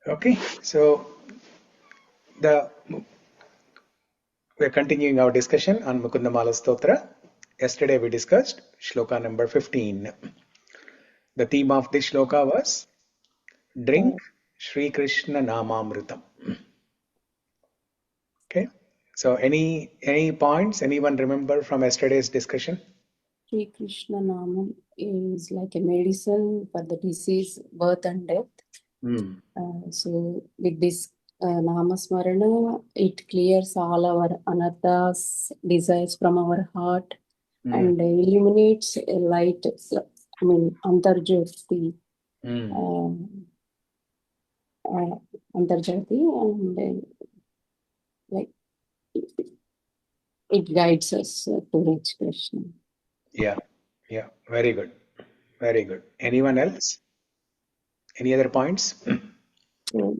Okay, so we're continuing our discussion on Mukunda-Mālā-Stotra. Yesterday we discussed shloka number 15. The theme of this shloka was drink Shri Krishna Namamritam. Okay, so any points anyone remember from yesterday's discussion? Shri Krishna Namam is like a medicine for the disease, birth and death. So with this Namasmarana, it clears all our anarthas, desires from our heart and illuminates a light, Antarjyoti. Antarjyoti, and like it guides us to reach Krishna. Yeah, very good. Anyone else? Any other points? So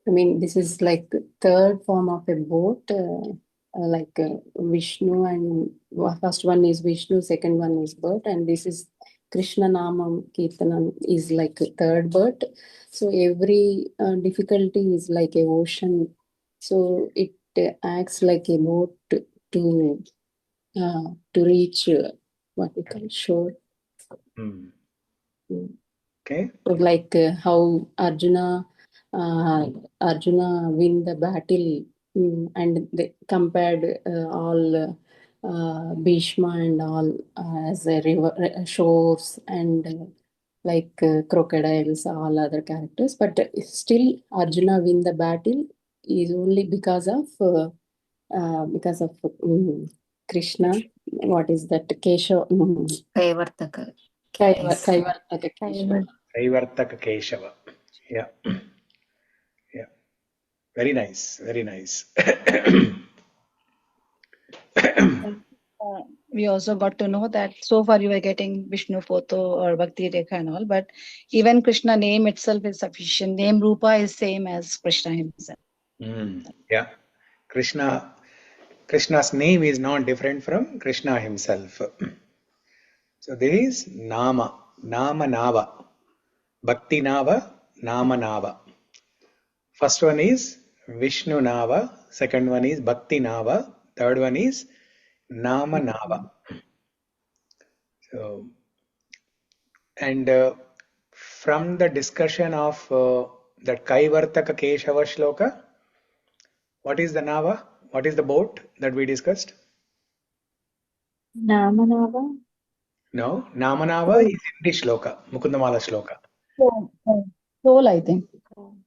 this is like the third form of a boat, like Vishnu, and first one is Vishnu, second one is bird, and this is Krishna Namam Kirtanam is like a third bird. So every difficulty is like a ocean. So it acts like a boat to reach what we call shore. Okay. So like how Arjuna win the battle, and they compared all Bhishma and all as a river shores and like crocodiles, all other characters. But still, Arjuna win the battle is only because of Krishna. What is that? Keshav. Kaivartaka. Kaivartaka Keshava. Kaivartaka Keshava. Yeah. Very nice. We also got to know that so far you were getting Vishnu photo or Bhakti Rekha and all, but even Krishna name itself is sufficient. Name Rupa is same as Krishna himself. Yeah. Krishna's name is not different from Krishna himself. So there is Nama Nava, Bhakti Nava, Nama Nava. First one is Vishnu Nava, second one is Bhakti Nava, third one is Nama Nava. So, and from the discussion of that Kaivartaka Keshava shloka, what is the Nava? What is the boat that we discussed? Namanava? No, Namanava is in the shloka, Mukunda-Mālā shloka. Soul, I think.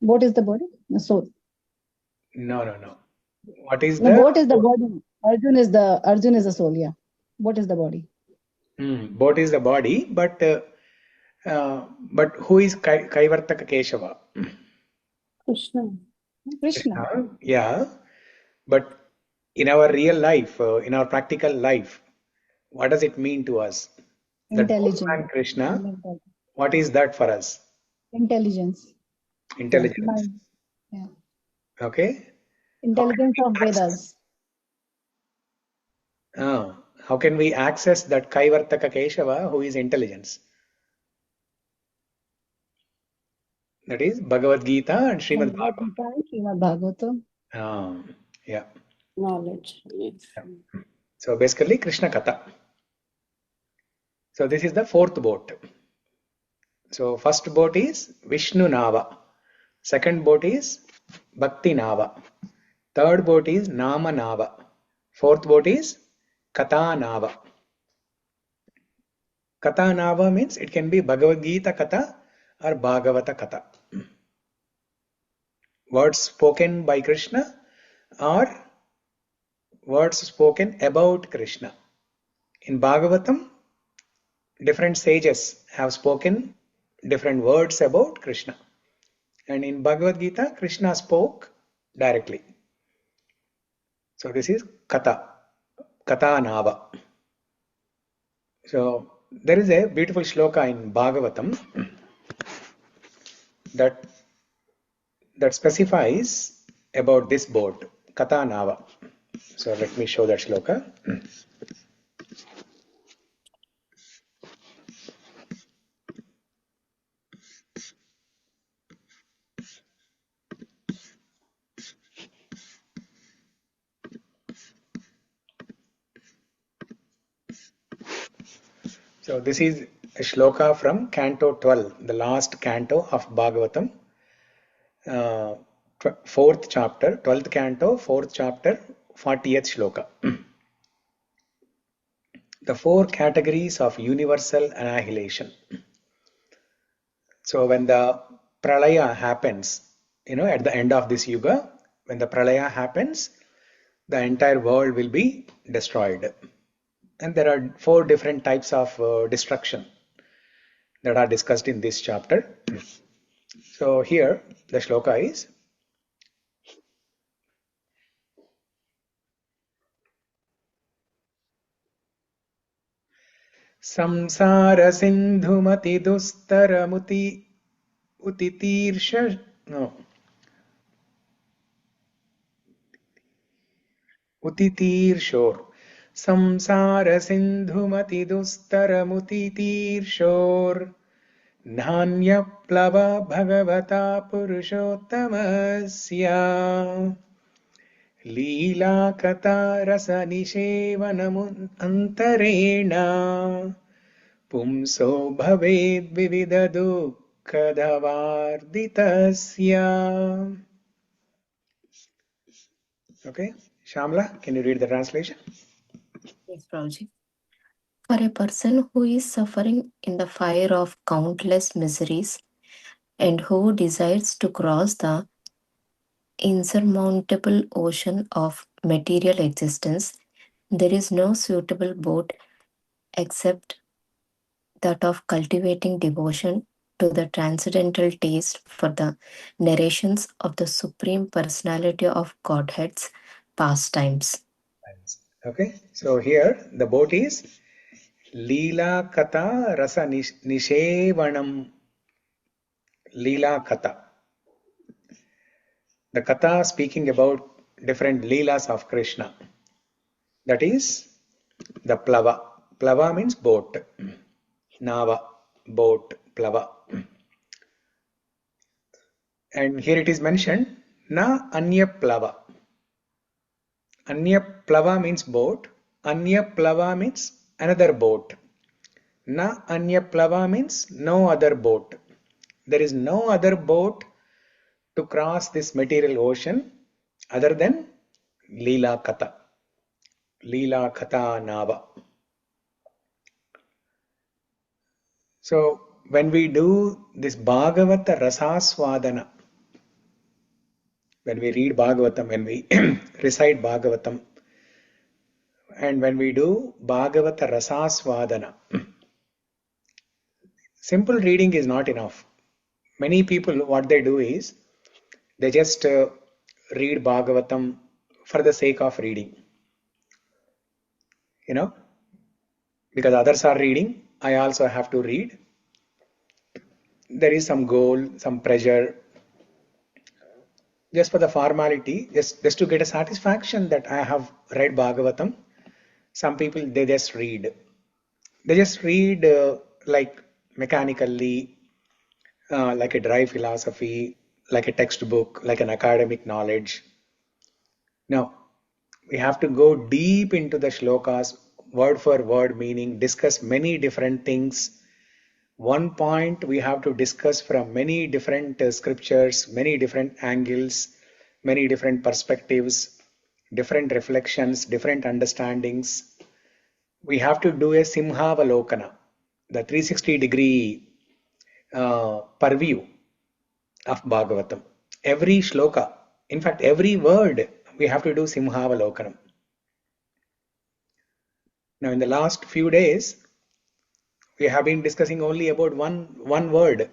What is the body? The soul. No. What is the boat is the body. Arjun is the soul, yeah. What is the body? Boat is the body, but who is Kaivartaka Keshava? Krishna. Yeah. But in our real life, in our practical life, what does it mean to us? Intelligence. That boat Krishna, what is that for us? Intelligence. Yeah. Okay. Intelligence of Vedas. How can we access that Kaivartaka Keshava who is intelligence? That is Bhagavad Gita and Srimad Bhagavatam. Yeah. Knowledge. Yes. Yeah. So basically Krishna Katha. So this is the fourth boat. So first boat is Vishnu Nava. Second boat is Bhakti Nava. Third boat is Nama Nava. Fourth boat is Katha Nava. Katha Nava means it can be Bhagavad Gita Katha or Bhagavata Katha. Words spoken by Krishna or words spoken about Krishna. In Bhagavatam, different sages have spoken different words about Krishna. And in Bhagavad Gita, Krishna spoke directly. So this is Katha Nava. So there is a beautiful shloka in Bhagavatam that specifies about this boat, Katha Nava. So let me show that shloka. So this is a shloka from Canto 12, the last canto of Bhagavatam, 4th chapter, 12th canto, 4th chapter, 40th shloka. The 4 categories of universal annihilation. So when the pralaya happens, at the end of this yuga, when the pralaya happens, the entire world will be destroyed. And there are 4 different types of destruction that are discussed in this chapter. So here the shloka is Samsara sindhumati dustaramuti utitirsha Utitirshor. Samsara sindhumati dustaramuti-tirshor. Dhanya plava bhagavata purushottamasya. Leela kata rasa nishevanamun antarena. Pumso bhaved vivida dukkadavarditasya. Okay, Shamla, can you read the translation? Yes, Prabhuji. For a person who is suffering in the fire of countless miseries and who desires to cross the insurmountable ocean of material existence, there is no suitable boat except that of cultivating devotion to the transcendental taste for the narrations of the Supreme Personality of Godhead's pastimes. Okay, so here the boat is Leela Kata Rasa Nishevanam. Leela Kata. The Kata speaking about different Leelas of Krishna. That is the Plava. Plava means boat. Nava, boat, Plava. And here it is mentioned Na Anya Plava. Anya Plava means boat. Anya Plava means another boat. Na Anya Plava means no other boat. There is no other boat to cross this material ocean other than Leela Kata. Leela Kata Nava. So when we do this Bhagavata Rasaswadana, when we read Bhagavatam, when we recite Bhagavatam, and when we do Bhagavata Rasaswadana, simple reading is not enough. Many people, what they do is, they just read Bhagavatam for the sake of reading. Because others are reading, I also have to read. There is some goal, some pressure, just for the formality, just to get a satisfaction that I have read Bhagavatam. Some people, they just read. They just read like mechanically, like a dry philosophy, like a textbook, like an academic knowledge. No, we have to go deep into the shlokas, word for word meaning, discuss many different things. One point we have to discuss from many different scriptures, many different angles, many different perspectives, different reflections, different understandings. We have to do a Simhavalokana, the 360-degree purview of Bhagavatam. Every shloka, in fact, every word, we have to do Simhavalokanam. Now, in the last few days, we have been discussing only about one word,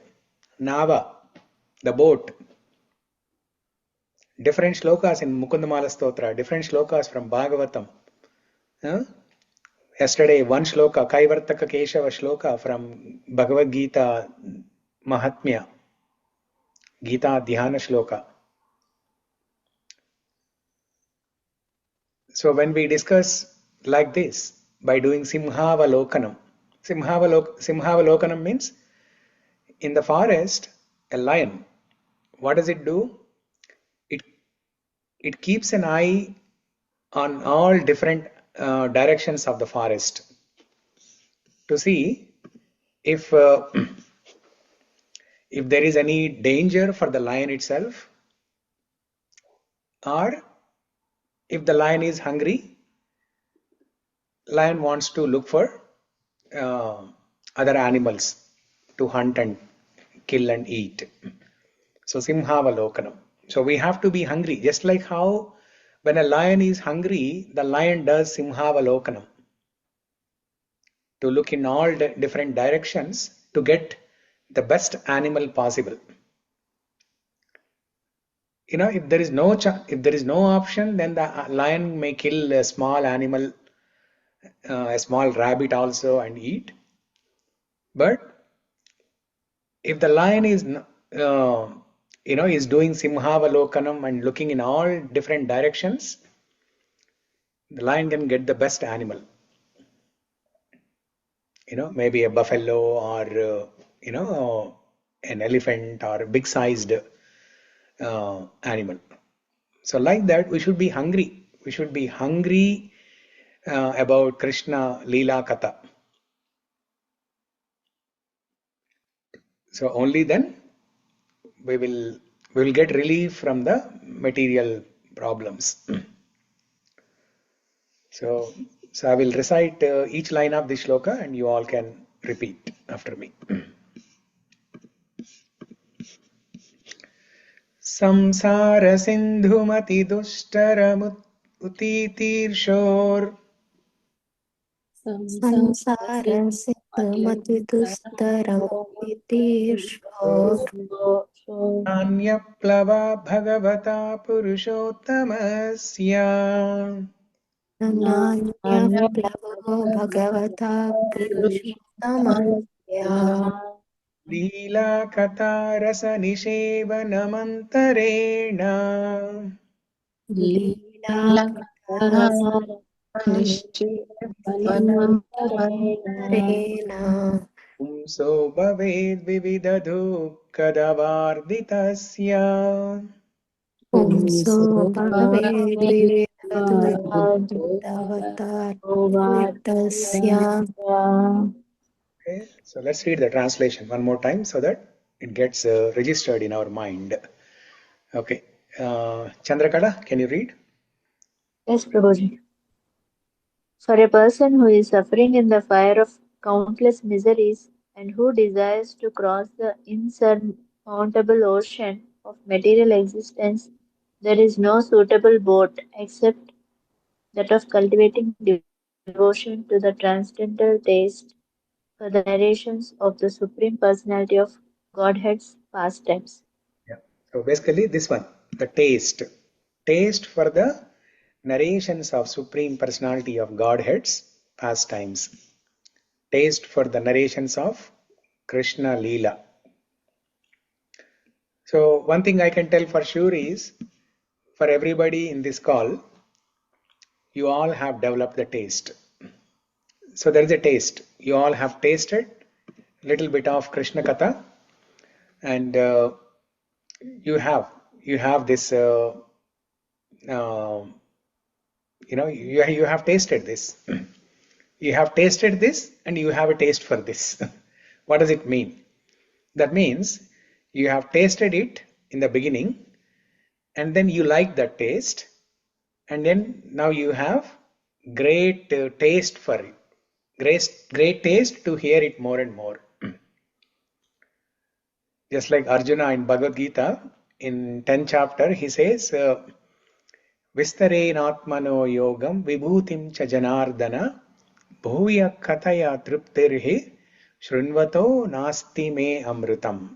Nava, the boat. Different shlokas in Mukunda-Mālā-Stotra, different shlokas from Bhagavatam. Yesterday, one shloka, Kaivartaka Keshava shloka from Bhagavad Gita Mahatmya, Gita Dhyana shloka. So when we discuss like this, by doing Simhavalokanam, Simhavalokanam means in the forest, a lion, what does it do? It keeps an eye on all different directions of the forest to see if if there is any danger for the lion itself, or if the lion is hungry, lion wants to look for other animals to hunt and kill and eat. So simhavalokanam. So we have to be hungry, just like how when a lion is hungry, the lion does simhavalokanam, to look in all different directions to get the best animal possible. You know, if there is no option, then the lion may kill a small animal, a small rabbit also, and eat. But if the lion is is doing simhavalokanam and looking in all different directions, the lion can get the best animal. You know, maybe a buffalo, or an elephant, or a big sized animal. So like that, we should be hungry. We should be hungry about Krishna Leela Katha. So only then we will get relief from the material problems. So I will recite each line of this shloka, and you all can repeat after me. Samsara sindhumati dushtaram utitirshor Anyaplava bhagavata purushottamasya Leela katha rasa nishevanamantαρena Pumso bhaved vividadhukkadavarditasya Okay, so let's read the translation one more time so that it gets registered in our mind. Okay, Chandrakala, can you read? Yes, Prabhuji. For a person who is suffering in the fire of countless miseries and who desires to cross the insurmountable ocean of material existence, there is no suitable boat except that of cultivating devotion to the transcendental taste for the narrations of the Supreme Personality of Godhead's pastimes. Yeah. So basically this one, the taste for the narrations of Supreme Personality of Godhead's pastimes. Taste for the narrations of Krishna Leela. So one thing I can tell for sure is, for everybody in this call, you all have developed the taste. So there is a taste. You all have tasted a little bit of Krishna Katha, and you have this. You have tasted this. You have tasted this, and you have a taste for this. What does it mean? That means you have tasted it in the beginning, and then you like that taste, and then now you have great taste for it. Great taste to hear it more and more. Just like Arjuna in Bhagavad Gita, in 10th chapter, he says, Vistarenatmano yogam vibhutim cha janardana bhuya kathaya triptirhi shrunvato nasti me amritam.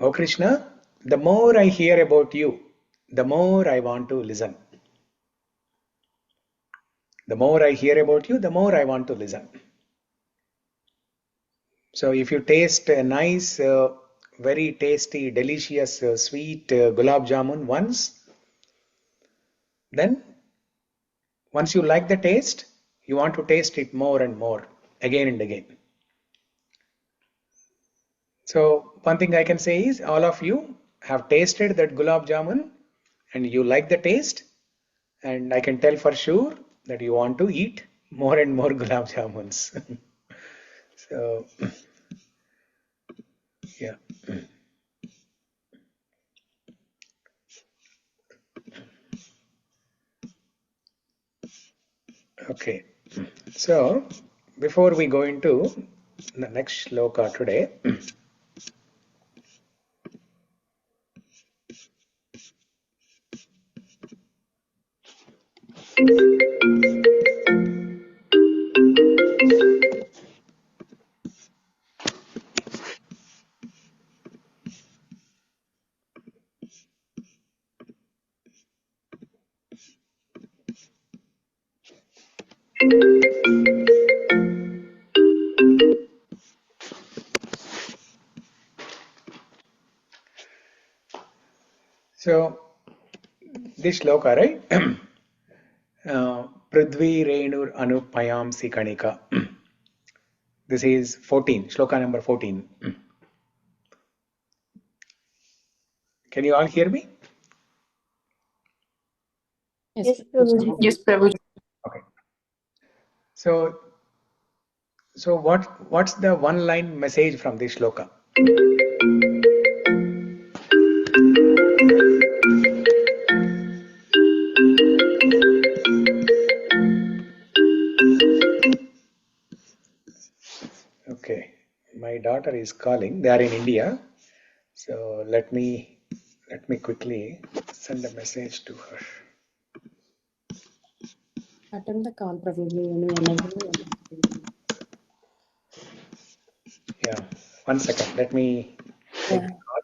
Oh Krishna, the more I hear about you, the more I want to listen. The more I hear about you, the more I want to listen. So if you taste a nice, very tasty, delicious, sweet gulab jamun once, then once you like the taste, you want to taste it more and more, again and again. So one thing I can say is, all of you have tasted that gulab jamun and you like the taste, and I can tell for sure that you want to eat more and more gulab jamuns. So, yeah. Okay. So, before we go into the next shloka today, so this shloka, right? Prithvī Renur Anu payām Kanika. This is 14, shloka number 14. Can you all hear me? Yes, Prabhuji. Yes, Prabhuji. Okay. So what's the one line message from this shloka? Okay, my daughter is calling. They are in India. So let me quickly send a message to her. Attend the call, Prabhuji. Yeah, 1 second. Let me take the call.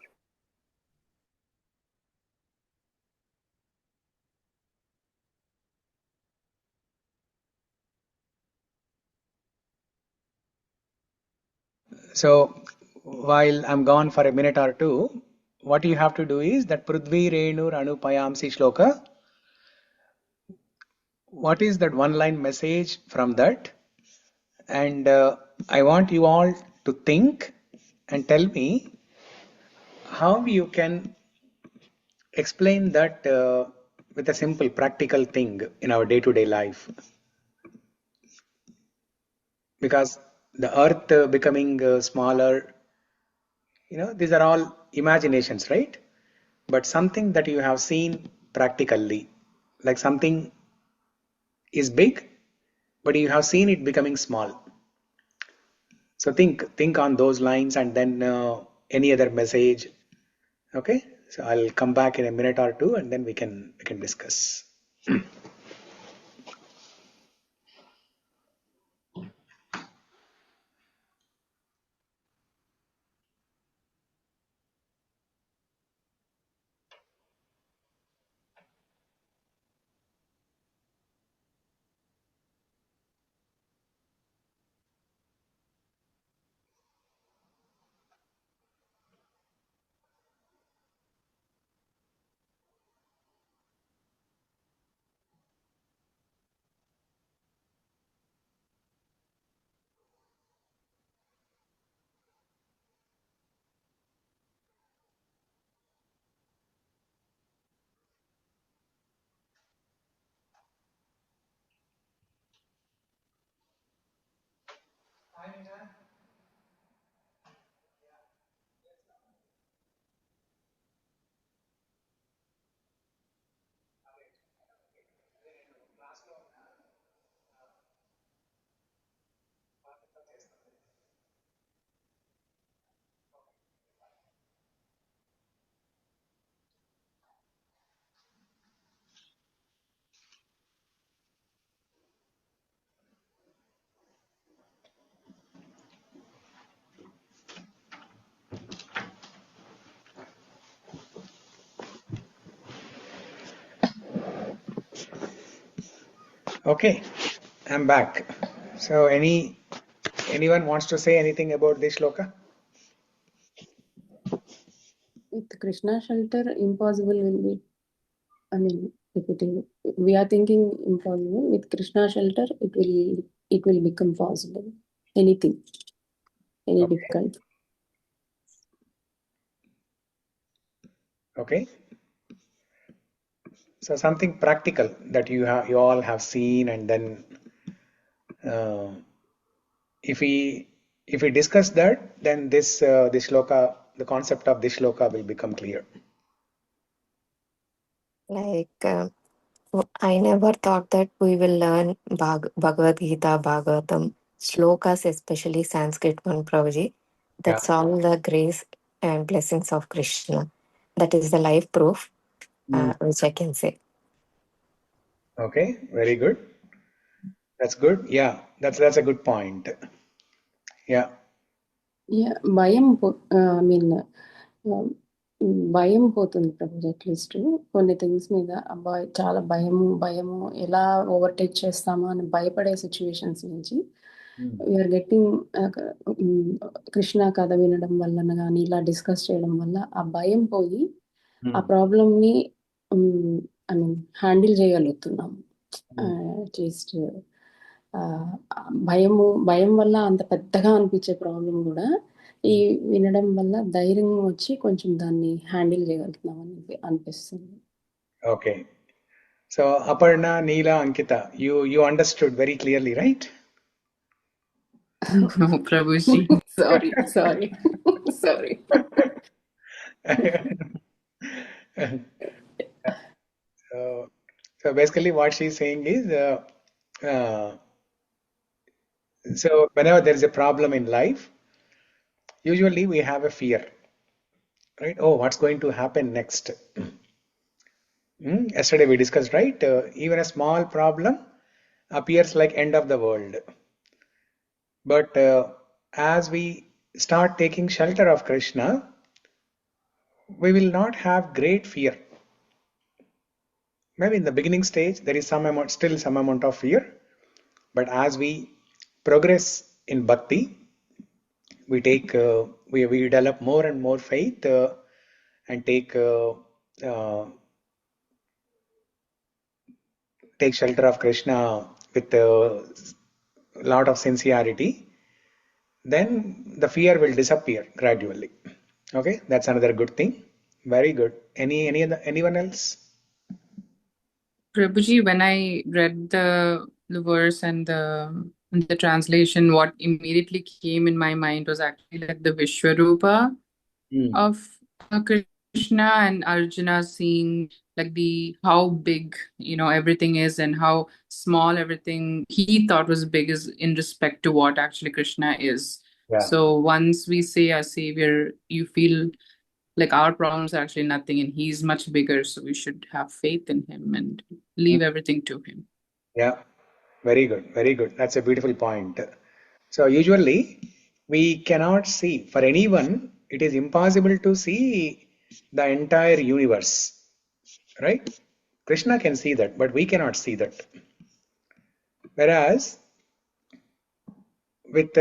So while I'm gone for a minute or two, what you have to do is that Prithvī Renur Anu payāmsi shloka. What is that one line message from that? And I want you all to think and tell me how you can explain that with a simple practical thing in our day-to-day life. Because the earth becoming smaller, these are all imaginations, right? But something that you have seen practically, like something is big, but you have seen it becoming small. So think on those lines, and then any other message. Okay, so I'll come back in a minute or two, and then we can discuss. Okay, I'm back. So anyone wants to say anything about this shloka? With Krishna shelter, impossible will be. I mean, if we are thinking impossible, with Krishna shelter, it will become possible. Anything, any Okay. difficult. Okay. So something practical that you all have seen, and then If we discuss that, then this shloka, the concept of this shloka will become clear. Like, I never thought that we will learn Bhagavad Gita, Bhagavatam, shlokas, especially Sanskrit one, Prabhuji. That's all the grace and blessings of Krishna. That is the life proof, which I can say. Okay, very good. That's good. Yeah, that's a good point. Yeah. Yeah, I mean, భయం పోతుంది ప్రభు. At least కొన్ని things మీద అబ్బాయి చాలా భయము ఎలా overtake చేస్తామా అని భయపడే సిచ్యువేషన్స్ నుంచి వీఆర్ గెట్టింగ్ కృష్ణ కథ వినడం వలన కానీ ఇలా డిస్కస్ చేయడం వల్ల ఆ భయం పోయి ఆ ప్రాబ్లమ్ని ఐ మీన్ హ్యాండిల్ చేయగలుగుతున్నాము. అట్లీస్ట్ భయం వల్ల అంత పెద్దగా అనిపించే ప్రాబ్లం కూడా ఈ వినడం వల్ల ధైర్యం వచ్చి కొంచెం దాన్ని హ్యాండిల్ చేయగలుగుతున్నాం అని అనిపిస్తుంది. Okay, so Aparna, Neela, Ankita, you understood very clearly, right? No, Prabhuji. sorry. So basically what she's saying is, so whenever there is a problem in life, usually we have a fear, right? Oh, what's going to happen next? Yesterday we discussed, right? Even a small problem appears like end of the world. But as we start taking shelter of Krishna, we will not have great fear. Maybe in the beginning stage there is still some amount of fear, but as we progress in bhakti, we develop more and more faith and take shelter of Krishna with a lot of sincerity, then the fear will disappear gradually. Okay, that's another good thing. Very good. Anyone else? Prabhuji, when I read the verse and the translation, what immediately came in my mind was actually like the Vishwarupa of Krishna and Arjuna, seeing like how big everything is and how small everything he thought was big is in respect to what actually Krishna is. Yeah. So once we say our savior, you feel like our problems are actually nothing and he's much bigger, so we should have faith in him and leave everything to him. Yeah, very good, very good. That's a beautiful point. So usually we cannot see, for anyone it is impossible to see the entire universe, right? Krishna can see that, but we cannot see that. Whereas with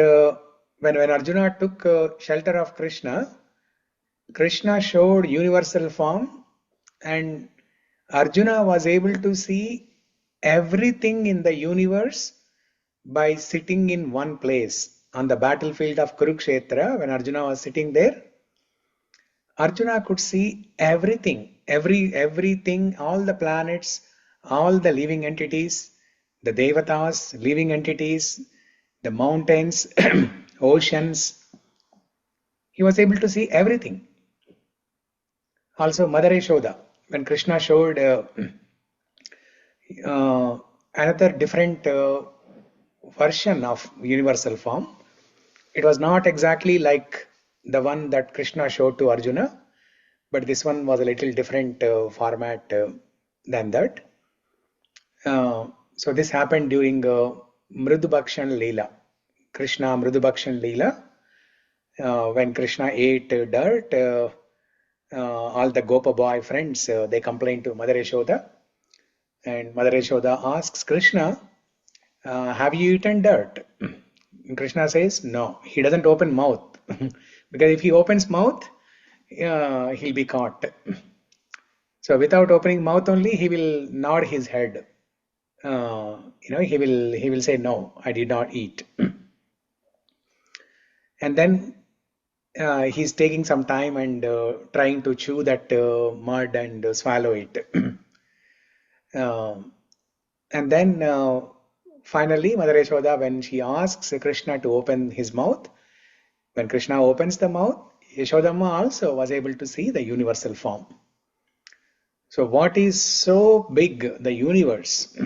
when Arjuna took shelter of Krishna showed universal form, and Arjuna was able to see everything in the universe by sitting in one place. On the battlefield of Kurukshetra, when Arjuna was sitting there, Arjuna could see everything, everything, all the planets, all the living entities, the devatas, living entities, the mountains, oceans. He was able to see everything. Also, Mother Yashoda, when Krishna showed another different version of universal form, it was not exactly like the one that Krishna showed to Arjuna, but this one was a little different format than that. So this happened during Mridubhakshan Leela, Krishna Mridubhakshan Leela, when Krishna ate dirt. All the Gopa boy friends, they complained to Mother Yashoda, and Mother Yashoda asks Krishna, have you eaten dirt? And Krishna says no. He doesn't open mouth because if he opens mouth, he'll be caught. So without opening mouth only, he will nod his head. He will say no, I did not eat. And then he's taking some time and trying to chew that mud and swallow it. And then finally, Mother Yashoda, when she asks Krishna to open his mouth, when Krishna opens the mouth, Yashodamma also was able to see the universal form. So what is so big, the universe,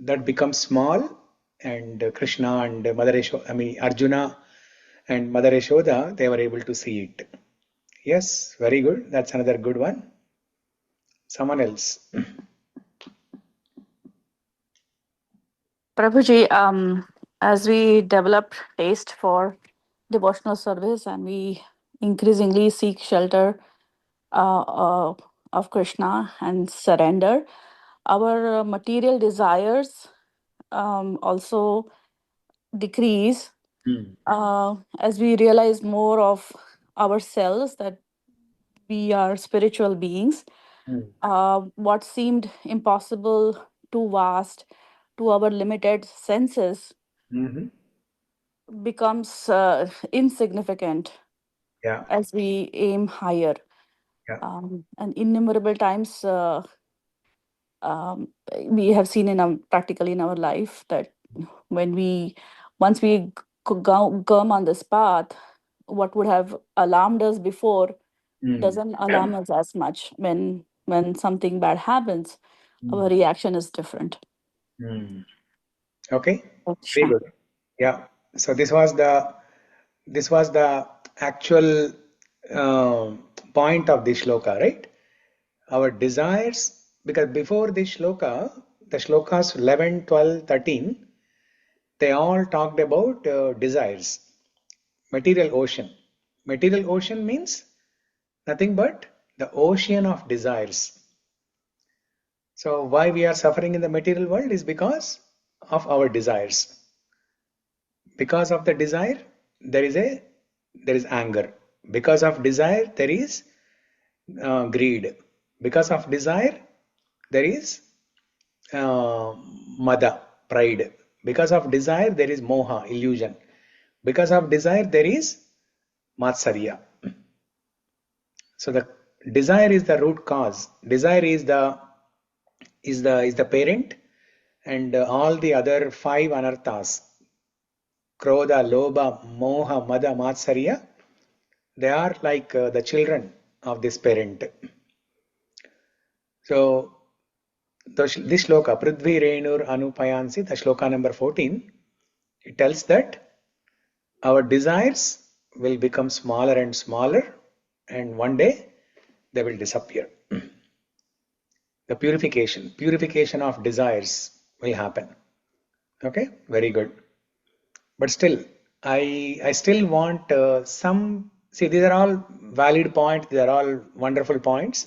that becomes small, and Krishna and Mother Yashoda, Arjuna and Mother Yashoda, they were able to see it. Yes, very good. That's another good one. Someone else. Prabhuji, as we develop taste for devotional service and we increasingly seek shelter of Krishna and surrender, our material desires also decrease as we realize more of ourselves, that we are spiritual beings. What seemed impossible, too vast to our limited senses becomes insignificant as we aim higher. And innumerable times we have seen practically in our life that once we come on this path, what would have alarmed us before doesn't alarm us as much. When something bad happens, our reaction is different. Okay, very good. Yeah. So this was the actual point of this shloka, right? Our desires, because before this shloka, the shlokas 11, 12, 13, they all talked about desires, material ocean. Material ocean means nothing but the ocean of desires. So why we are suffering in the material world is because of our desires. Because of the desire, there is anger. Because of desire, there is greed. Because of desire, there is mada, pride. Because of desire, there is moha, illusion. Because of desire, there is matsarya. So the desire is the root cause. Desire is the parent, and all the other 5 anarthas, krodha, lobha, moha, mada, matsarya, they are like the children of this parent. So this shloka, thvī renur anupayansi, the shloka number 14, it tells that our desires will become smaller and smaller, and one day they will disappear. The purification of desires will happen. Okay, very good. But still, I still want some. See, these are all valid points. They are all wonderful points.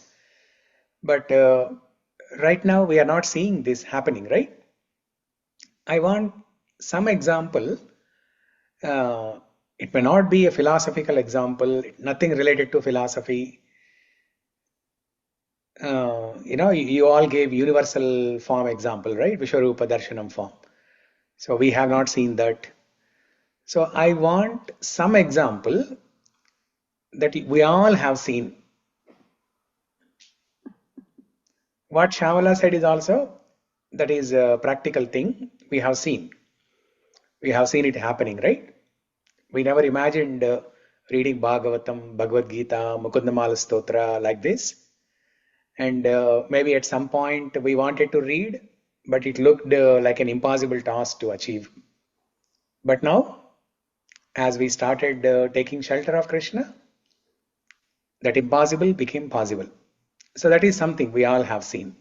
But right now we are not seeing this happening, right? I want some example. It may not be a philosophical example, nothing related to philosophy. You all gave universal form example, right? Vishwarupa Darshanam form. So we have not seen that. So I want some example that we all have seen. What Shyamala said is also, that is a practical thing we have seen. We have seen it happening, right? We never imagined reading Bhagavatam, Bhagavad Gita, Mukunda-Mālā-Stotra like this. And maybe at some point we wanted to read, but it looked like an impossible task to achieve. But now, as we started taking shelter of Krishna, that impossible became possible. So that is something we all have seen.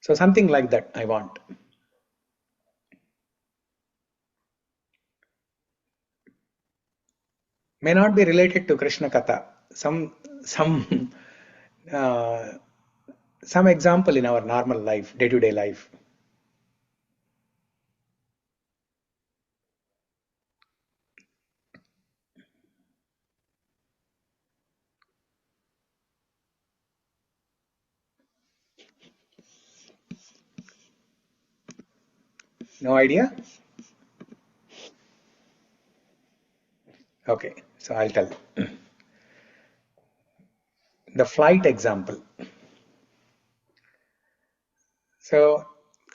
So something like that I want. May not be related to Krishna Katha. Some example in our normal life, day-to-day life. No idea? Okay, so I'll tell. The flight example. So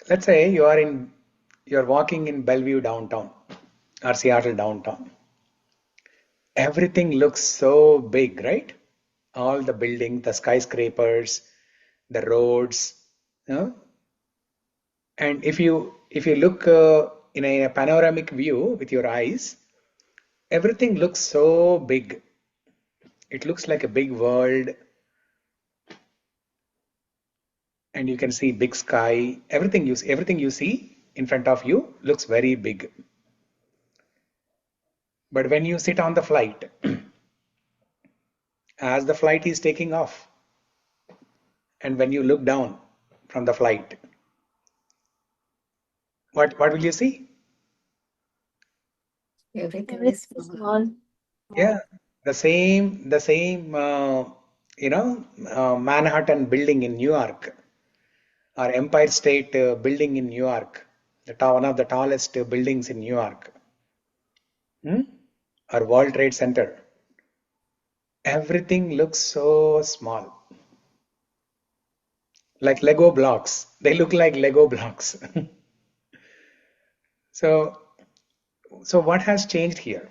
let's say you are in you're walking in Bellevue downtown or Seattle downtown. Everything looks so big, right? All the buildings, the skyscrapers, the roads. And if you look in a panoramic view with your eyes, everything looks so big. It looks like a big world. And you can see big sky. Everything you see in front of you looks very big. But when you sit on the flight, as the flight is taking off, and when you look down from the flight, what will you see? Everything is Everything is small. small. Yeah, the same Manhattan building in New York, or Empire State building in New York, one of the tallest buildings in New York, or World Trade Center. Everything looks so small, like Lego blocks. They look like Lego blocks. So what has changed here?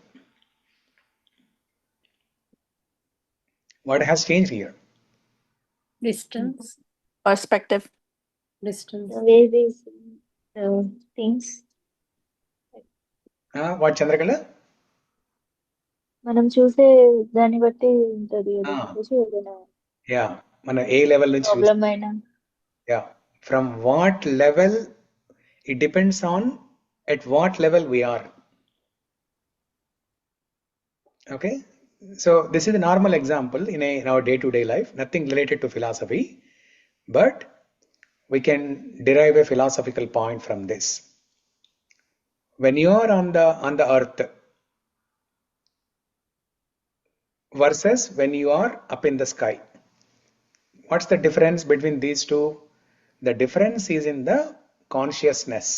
What has changed here? Distance. Perspective. Distance. The way we see things. What, Chandrakala? మనం చూసే దాన్ని బట్టి ఉంటది కదా ప్రభుజీ, ఏదైనా Yeah, మన ఏ level నుంచి చూస్తే, ప్రాబ్లం అయినా. yeah, from what level, it depends on at what level we are. Okay, so this is a normal example in our day-to-day life, nothing related to philosophy, but we can derive a philosophical point from this. When you are on the earth versus when you are up in the sky, what's the difference between these two? The difference is in the consciousness.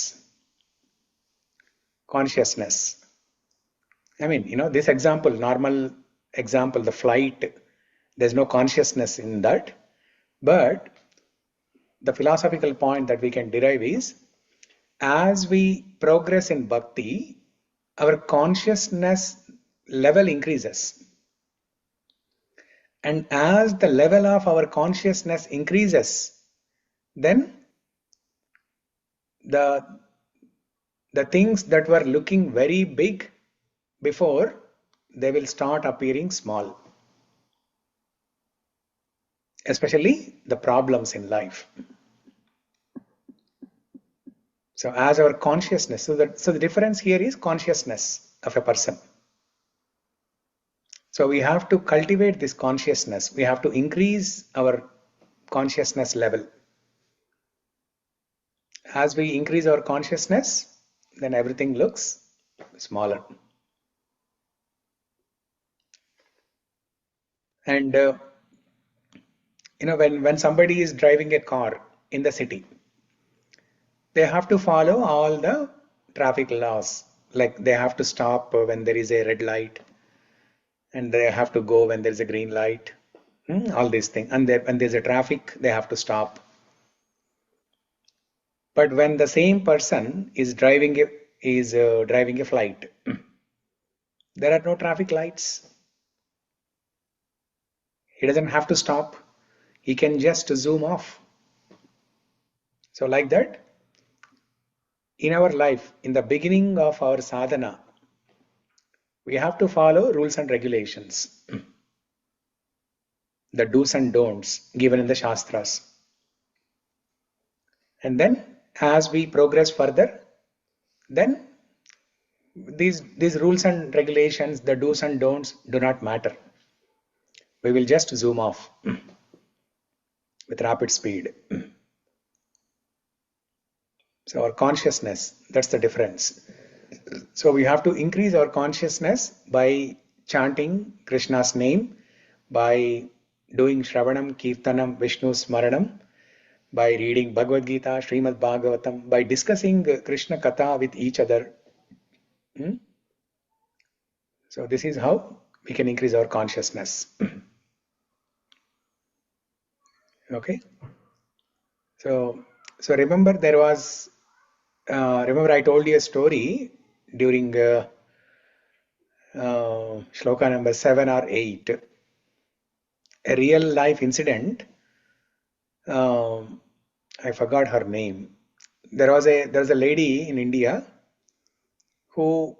I mean, this example, normal example, the flight, there's no consciousness in that. But the philosophical point that we can derive is, as we progress in bhakti, our consciousness level increases. And as the level of our consciousness increases, then the things that were looking very big before, they will start appearing small. Especially the problems in life. So as our consciousness, so the difference here is consciousness of a person. So we have to cultivate this consciousness. We have to increase our consciousness level. As we increase our consciousness, then everything looks smaller. And when somebody is driving a car in the city, they have to follow all the traffic laws. Like they have to stop when there is a red light, and they have to go when there is a green light. All these things. And when there's a traffic, they have to stop. But when the same person is driving a flight, there are no traffic lights. He doesn't have to stop. He can just zoom off. So like that, in our life, in the beginning of our sadhana, we have to follow rules and regulations, the do's and don'ts given in the Shastras. And then as we progress further, then these rules and regulations, the do's and don'ts, do not matter. We will just zoom off with rapid speed. So our consciousness, that's the difference. So we have to increase our consciousness by chanting Krishna's name, by doing Shravanam, Kirtanam, Vishnu Smaranam, by reading Bhagavad Gita, Srimad Bhagavatam, by discussing Krishna Katha with each other. So this is how we can increase our consciousness. Okay. So remember, there was remember I told you a story during Sloka number 7 or 8, a real life incident. I forgot her name. There was a lady in India who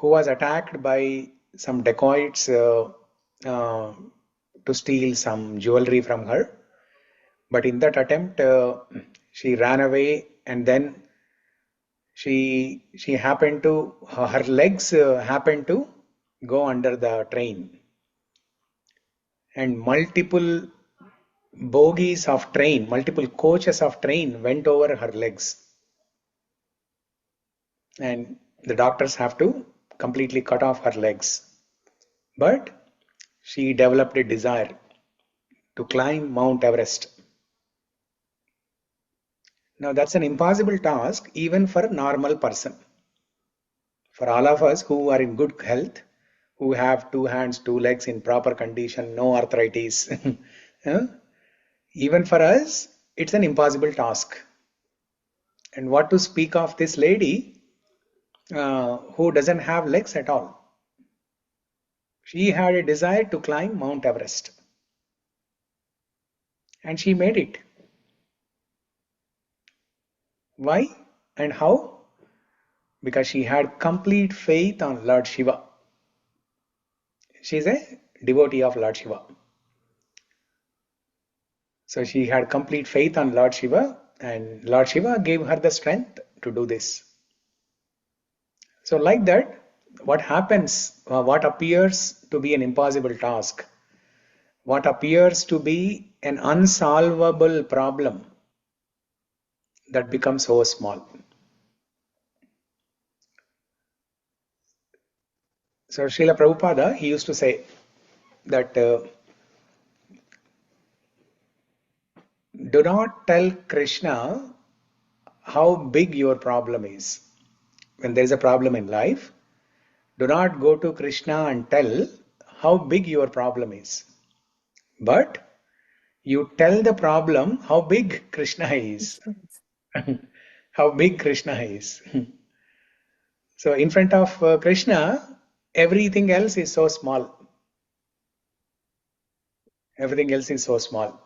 was attacked by some dacoits to steal some jewelry from her. But in that attempt, she ran away, and then she happened to her legs happened to go under the train, and multiple bogies of train, multiple coaches of train went over her legs, and the doctors have to completely cut off her legs. But she developed a desire to climb Mount Everest. Now that's an impossible task even for a normal person. For all of us who are in good health, who have 2 hands, 2 legs in proper condition, no arthritis, even for us, it's an impossible task. And what to speak of this lady who doesn't have legs at all? She had a desire to climb Mount Everest. And she made it. Why and how? Because she had complete faith on Lord Shiva. She is a devotee of Lord Shiva. So she had complete faith on Lord Shiva, and Lord Shiva gave her the strength to do this. So like that, what happens, what appears to be an impossible task, what appears to be an unsolvable problem, that becomes so small. So Srila Prabhupada, he used to say that do not tell Krishna how big your problem is. When there is a problem in life, do not go to Krishna and tell how big your problem is. But you tell the problem how big Krishna is. How big Krishna is. So in front of Krishna, everything else is so small. Everything else is so small.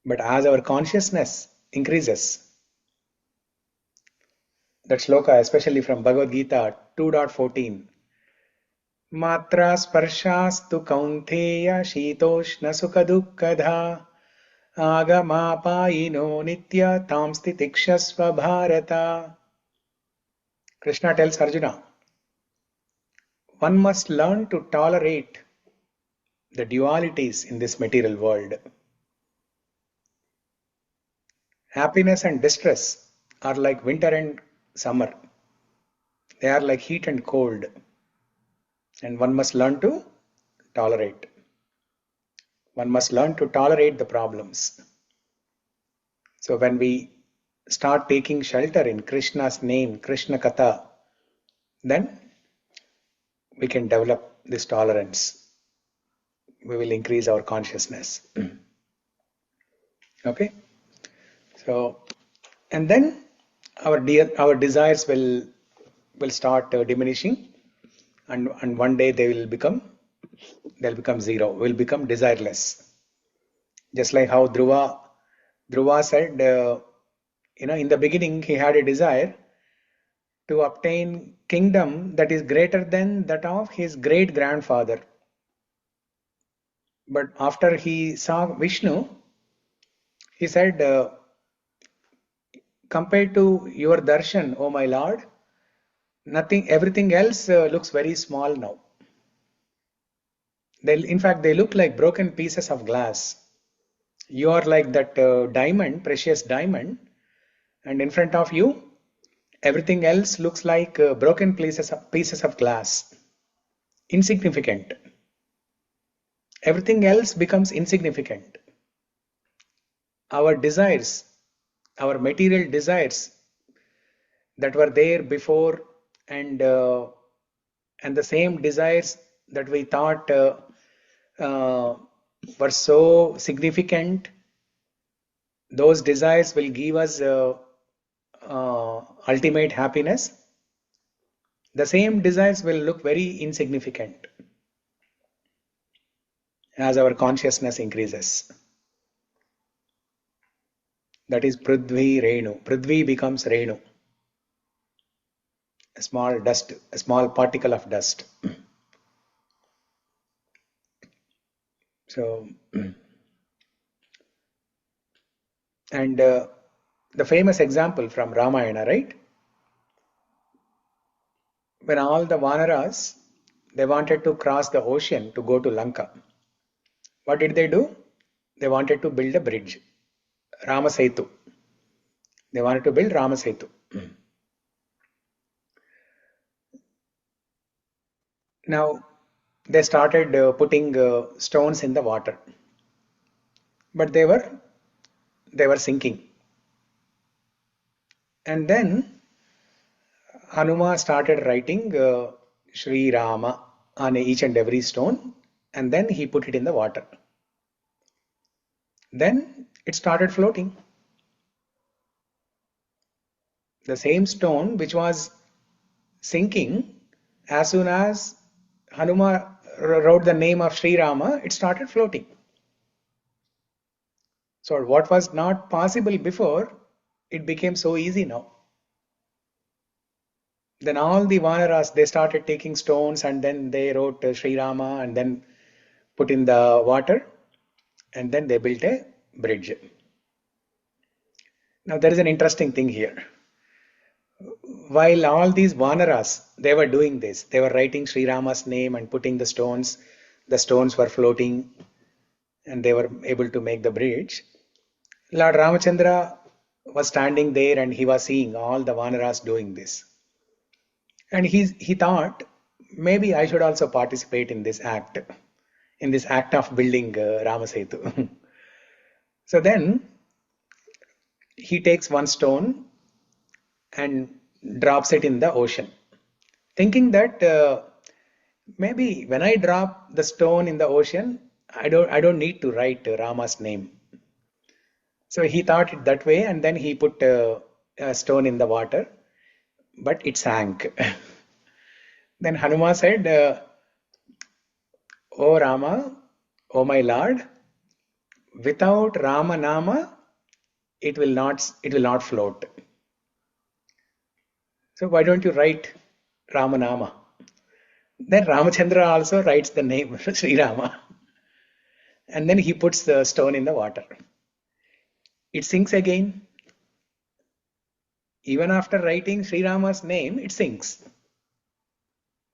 But as our consciousness increases, that sloka, especially from Bhagavad Gita 2.14, Matra sparshastu kaunteya shitoshna sukha dukkadha agamapayino nitya tamsti tikshasva bharata. Krishna tells Arjuna, one must learn to tolerate the dualities in this material world. Happiness and distress are like winter and summer. They are like heat and cold. And one must learn to tolerate. One must learn to tolerate the problems. So when we start taking shelter in Krishna's name, Krishna Katha, then we can develop this tolerance. We will increase our consciousness. Okay? So, and then our desires will start diminishing, and one day they'll become zero. Will become desireless. Just like how Dhruva said, in the beginning he had a desire to obtain kingdom that is greater than that of his great grandfather. But after he saw Vishnu, he said, compared to your darshan, O my Lord, everything else looks very small now. In fact, they look like broken pieces of glass. You are like that diamond, precious diamond, and in front of you, everything else looks like broken pieces of glass. Insignificant. Everything else becomes insignificant. Our desires, our material desires that were there before, and the same desires that we thought were so significant, those desires will give us ultimate happiness, the same desires will look very insignificant as our consciousness increases. That is thvī ren. Prithvi becomes Renu, a small dust, a small particle of dust. So, and the famous example from Ramayana, right? When all the Vanaras, they wanted to cross the ocean to go to Lanka. What did they do? They wanted to build a bridge, Ramasetu. They wanted to build Ramasetu. Now, they started putting stones in the water, but they were sinking. And then Hanuma started writing Shri Rama on each and every stone, and then he put it in the water. Then it started floating. The same stone which was sinking, as soon as Hanuma wrote the name of Sri Rama, it started floating. So what was not possible before, it became so easy now. Then all the Vanaras, they started taking stones and then they wrote Sri Rama and then put in the water, and then they built a bridge. Now there is an interesting thing here. While all these Vanaras, they were doing this, they were writing Sri Rama's name and putting the stones were floating and they were able to make the bridge. Lord Ramachandra was standing there and he was seeing all the Vanaras doing this. And he thought, maybe I should also participate in this act of building Ramasetu. So then he takes one stone and drops it in the ocean, thinking that maybe when I drop the stone in the ocean, I don't need to write Rama's name. So he thought it that way, and then he put a stone in the water, but it sank. Then Hanuma said, "O Rama, O my Lord, without Rama Nama, it will not float. So why don't you write Rama Nama?" Then Ramachandra also writes the name Sri Rama, and then he puts the stone in the water. It sinks again. Even after writing Sri Rama's name, it sinks.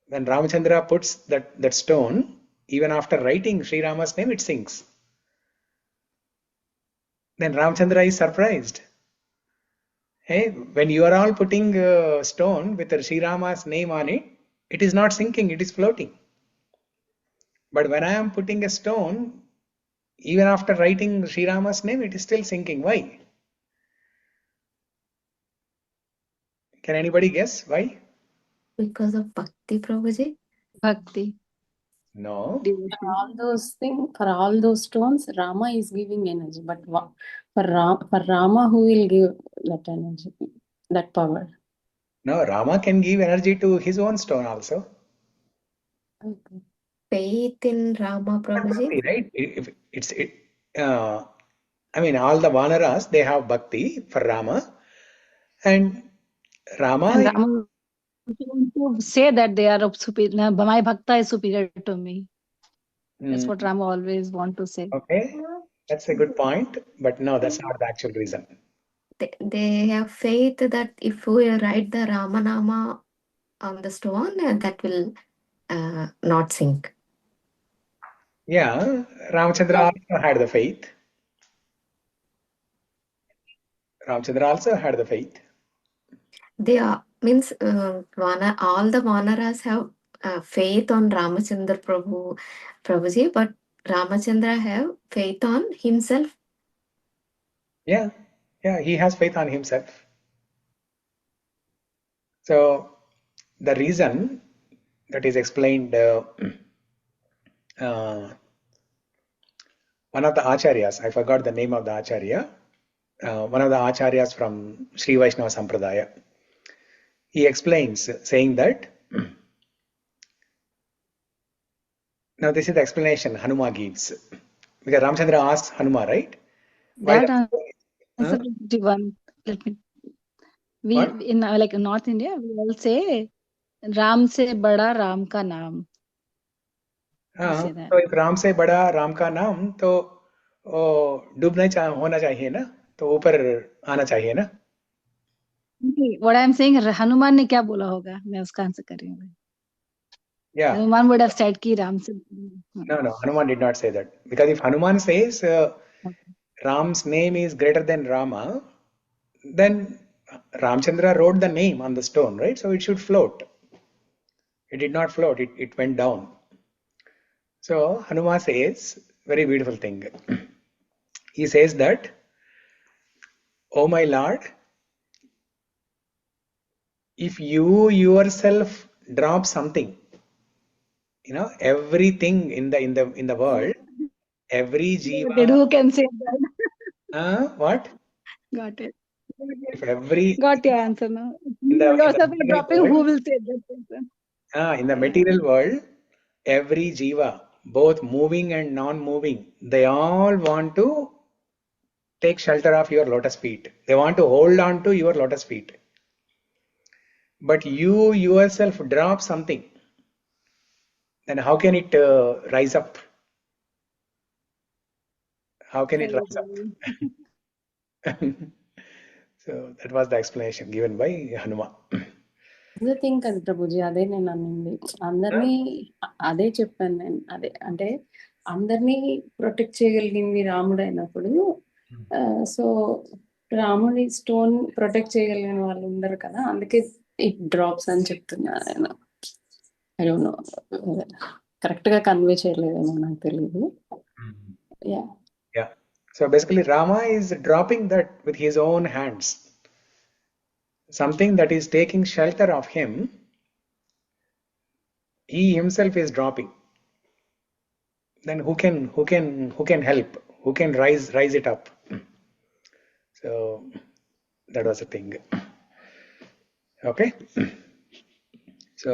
When Ramachandra puts that stone, even after writing Sri Rama's name, it sinks. Then Ramachandra is surprised. Hey, when you are all putting a stone with Sri Rama's name on it, it is not sinking, it is floating. But when I am putting a stone, even after writing Sri Rama's name, it is still sinking. Why? Can anybody guess why? Because of Bhakti, Prabhuji? Bhakti. No. For all those stones, Rama is giving energy. But for Rama, who will give that energy, that power? No, Rama can give energy to his own stone also. Okay. Faith in Rama, Prabhuji? Right? I mean, all the Vanaras, they have bhakti for Rama. And Rama... And Rama want to say that they are superior. My bhakta is superior to me. That's what Rama always want to say. Okay, that's a good point. But no, that's not the actual reason. They have faith that if we write the Ramanama on the stone, that will not sink. Yeah, Ramachandra also had the faith. Ramachandra also had the faith. They are, means all the Vanaras have faith on Ramachandra Prabhuji, but Ramachandra have faith on himself. Yeah, he has faith on himself. So the reason that is explained, one of the acharyas, I forgot the name of the acharya, one of the acharyas from Sri Vaishnava Sampradaya. He explains, saying that, now this is the explanation Hanuma gives. Because Ramchandra asks Hanuma, right? Why That does- answer to one. Let me. We What? in like North India, we all say Ram se bada Ram ka naam. We say that. तो if Ram से बड़ा राम का नाम तो डूबना होना चाहिए ना, तो ऊपर आना चाहिए ना. What I'm saying, Hanuman ने क्या बोला होगा? मैं उसका आंसर कर रही हूँ. Yeah. Hanuman would have said कि राम से. No, Hanuman did not say that. Because if Hanuman says Ram's name is greater than Rama, then Ramchandra wrote the name on the stone, right? So it should float. It did not float, it went down. So Hanuman says, very beautiful thing. He says that, "Oh my Lord, if you yourself drop something, you know, everything in the world, every jiva." Who can say that? What? Got it. If every Got your answer now. in the Yourself are material dropping. world, Who will say that? in the material world, every jiva, both moving and non-moving, they all want to take shelter of your lotus feet. They want to hold on to your lotus feet. But you yourself drop something, then how can it rise up? How can it rise up? So that was the explanation given by Hanuma. The thing కదా ప్రభుజీ, అదే నేను అనింది. అందరినీ అదే చెప్పాను నేను. అదే అంటే అందరినీ ప్రొటెక్ట్ చేయగలిగింది రాముడు అయినప్పుడు, సో రాముడి స్టోన్ ప్రొటెక్ట్ చేయగలిగిన వాళ్ళు ఉండరు కదా, అందుకే ఇట్ డ్రాప్స్ అని చెప్తున్నారు ఆయన. ఐ డోంట్ నో, కరెక్ట్ గా కన్వే చేయలేదేమో, నాకు తెలియదు. Yeah. So basically Rama is dropping that with his own hands. Something that is taking shelter of him, he himself is dropping. Then who can help? Who can rise it up? So that was the thing. Okay. So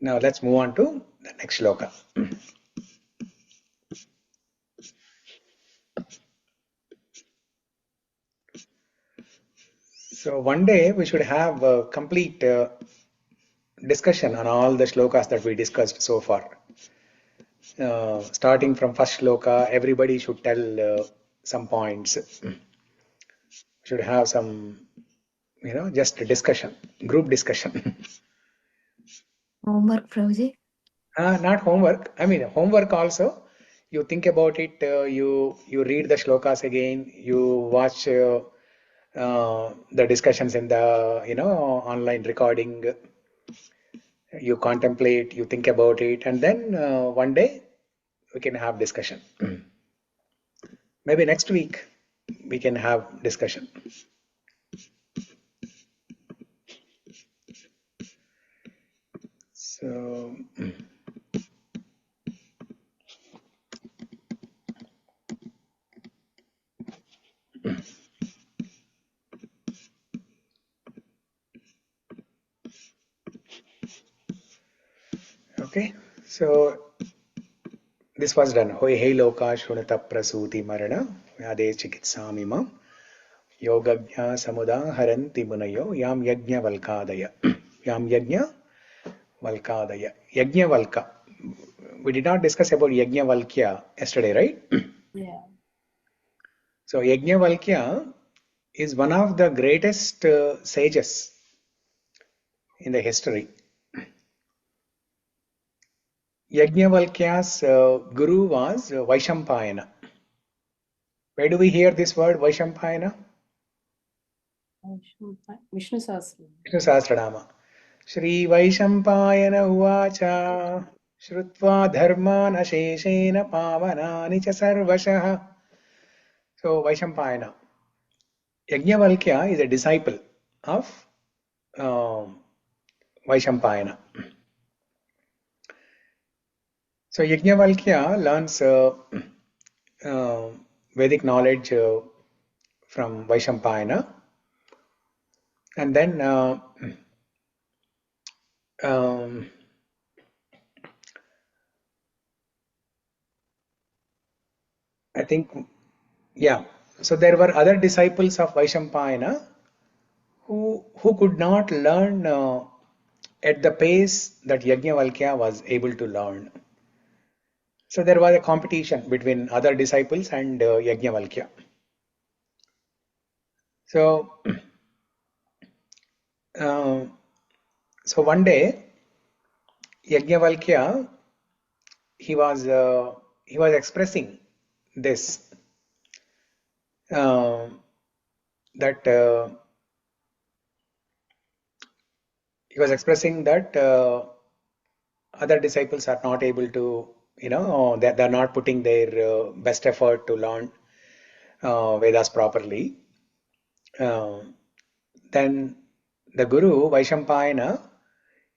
now let's move on to the next shloka. So one day we should have a complete discussion on all the shlokas that we discussed so far. Starting from first shloka, everybody should tell some points. Should have some, just a discussion, group discussion. Homework, Prabhuji? Not homework. I mean, homework also. You think about it. You read the shlokas again. You watch the discussions in the online recording. You contemplate. You think about it, and then one day we can have discussion. Maybe next week we can have discussion. So okay, so this was done. Hoi hei loka shunata prasuti marana yade chikitsamimam yogagnya samudaharanti munayo yam yajna valkadaya. Yam yajna valkadaya. Yajna valka. We did not discuss about yajna valkya yesterday, right? Yeah. So yajna valkya is one of the greatest sages in the history. Yajnavalkya's guru was Vaishampayana. Where do we hear this word Vaishampayana? Vishnu Sahasranama. Vishnu Sahasranama. Shri Vaishampayana uvacha shrutva dharman asheshena pavanani cha sarvashah. So Vaishampayana. Yajnavalkya is a disciple of Vaishampayana. So Yajnavalkya learns Vedic knowledge from Vaishampayana. And then I think, yeah, so there were other disciples of Vaishampayana who could not learn at the pace that Yajnavalkya was able to learn. So there was a competition between other disciples and Yajnavalkya. So, so one day, Yajnavalkya, he was expressing this that he was expressing that other disciples are not able to, that they're not putting their best effort to learn Vedas properly. Then the Guru Vaishampayana,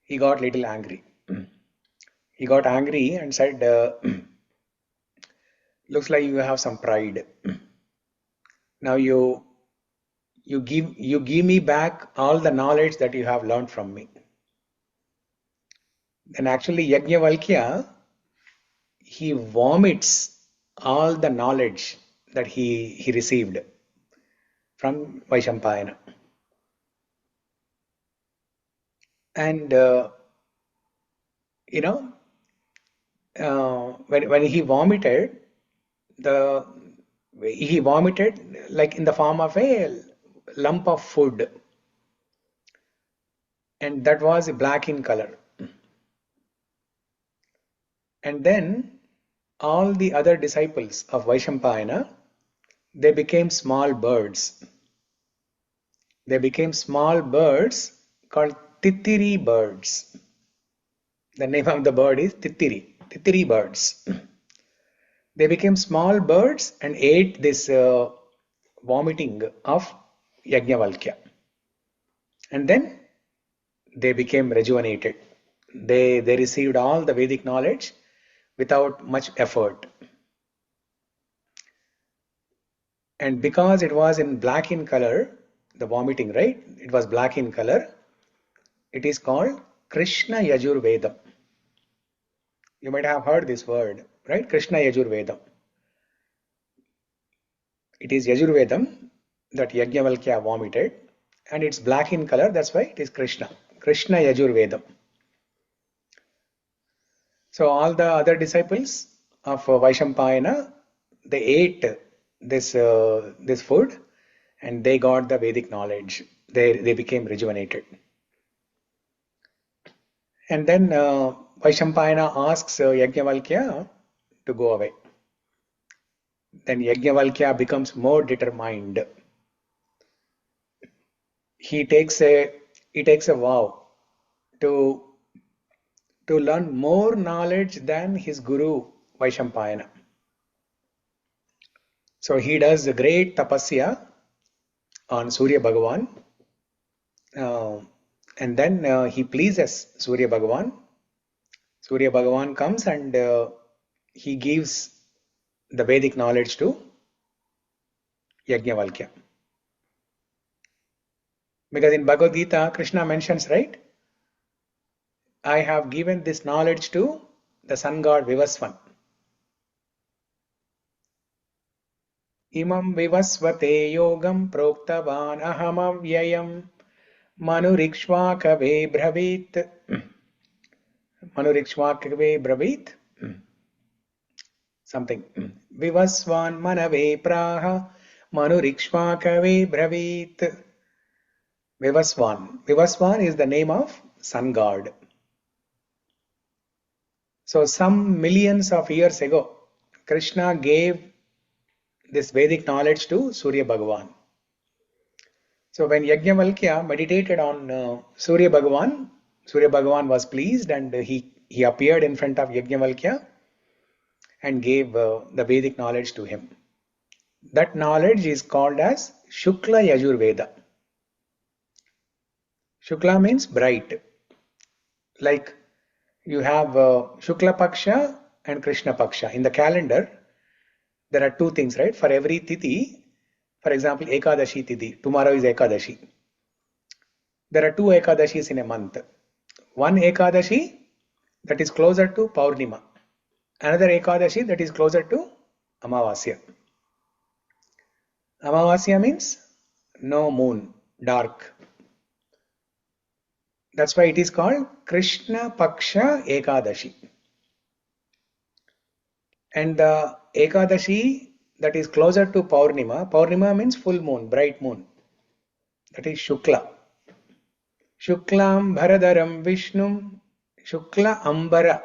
he got little angry. He got angry and said, looks like you have some pride. Now you give me back all the knowledge that you have learned from me. And actually Yajnavalkya, he vomits all the knowledge that he received from Vaishampayana. And when he vomited, he vomited like in the form of a lump of food, and that was black in color. And then all the other disciples of Vaishampayana, they became small birds. They became small birds called titiri birds. The name of the bird is titiri birds. They became small birds and ate this vomiting of Yajnavalkya. And then they became rejuvenated. They received all the Vedic knowledge without much effort. And because it was in black in color, the vomiting, right? It was black in color. It is called Krishna Yajurvedam. You might have heard this word, right? Krishna Yajurvedam. It is Yajurvedam that Yajnavalkya vomited, and it's black in color. That's why it is Krishna. Krishna Yajurvedam. So all the other disciples of Vaishampayana, they ate this food, and they got the Vedic knowledge. They became rejuvenated. And then Vaishampayana asks Yajnavalkya to go away. Then Yajnavalkya becomes more determined. He takes a vow to learn more knowledge than his guru Vaishampayana. So he does a great tapasya on Surya Bhagavan, and then he pleases Surya Bhagavan. Surya Bhagavan comes and he gives the Vedic knowledge to Yajnavalkya. Because in Bhagavad Gita, Krishna mentions, right? I have given this knowledge to the sun god Vivasvan. Imam vivasvate yogam proktavan aham avyayam manurikshvakave bravit. Manurikshvakave bravit. Something. Vivasvan manave praha manurikshvakave bravit. Vivasvan. Vivasvan is the name of sun god. So some millions of years ago, Krishna gave this Vedic knowledge to Surya Bhagavan. So when Yajnavalkya meditated on Surya Bhagavan, Surya Bhagavan was pleased, and he appeared in front of Yajnavalkya and gave the Vedic knowledge to him. That knowledge is called as Shukla Yajurveda. Shukla means bright. Like you have Shukla Paksha and Krishna Paksha. In the calendar, there are two things, right? For every tithi, for example, Ekadashi tithi, tomorrow is Ekadashi. There are two Ekadashis in a month. One Ekadashi that is closer to Paurnima. Another Ekadashi that is closer to Amavasya. Amavasya means no moon, dark. That's why it is called Krishna Paksha Ekadashi. And the Ekadashi that is closer to Paurnima, Paurnima means full moon, bright moon. That is Shukla. Shuklam Bharadaram Vishnum, Shukla Ambara,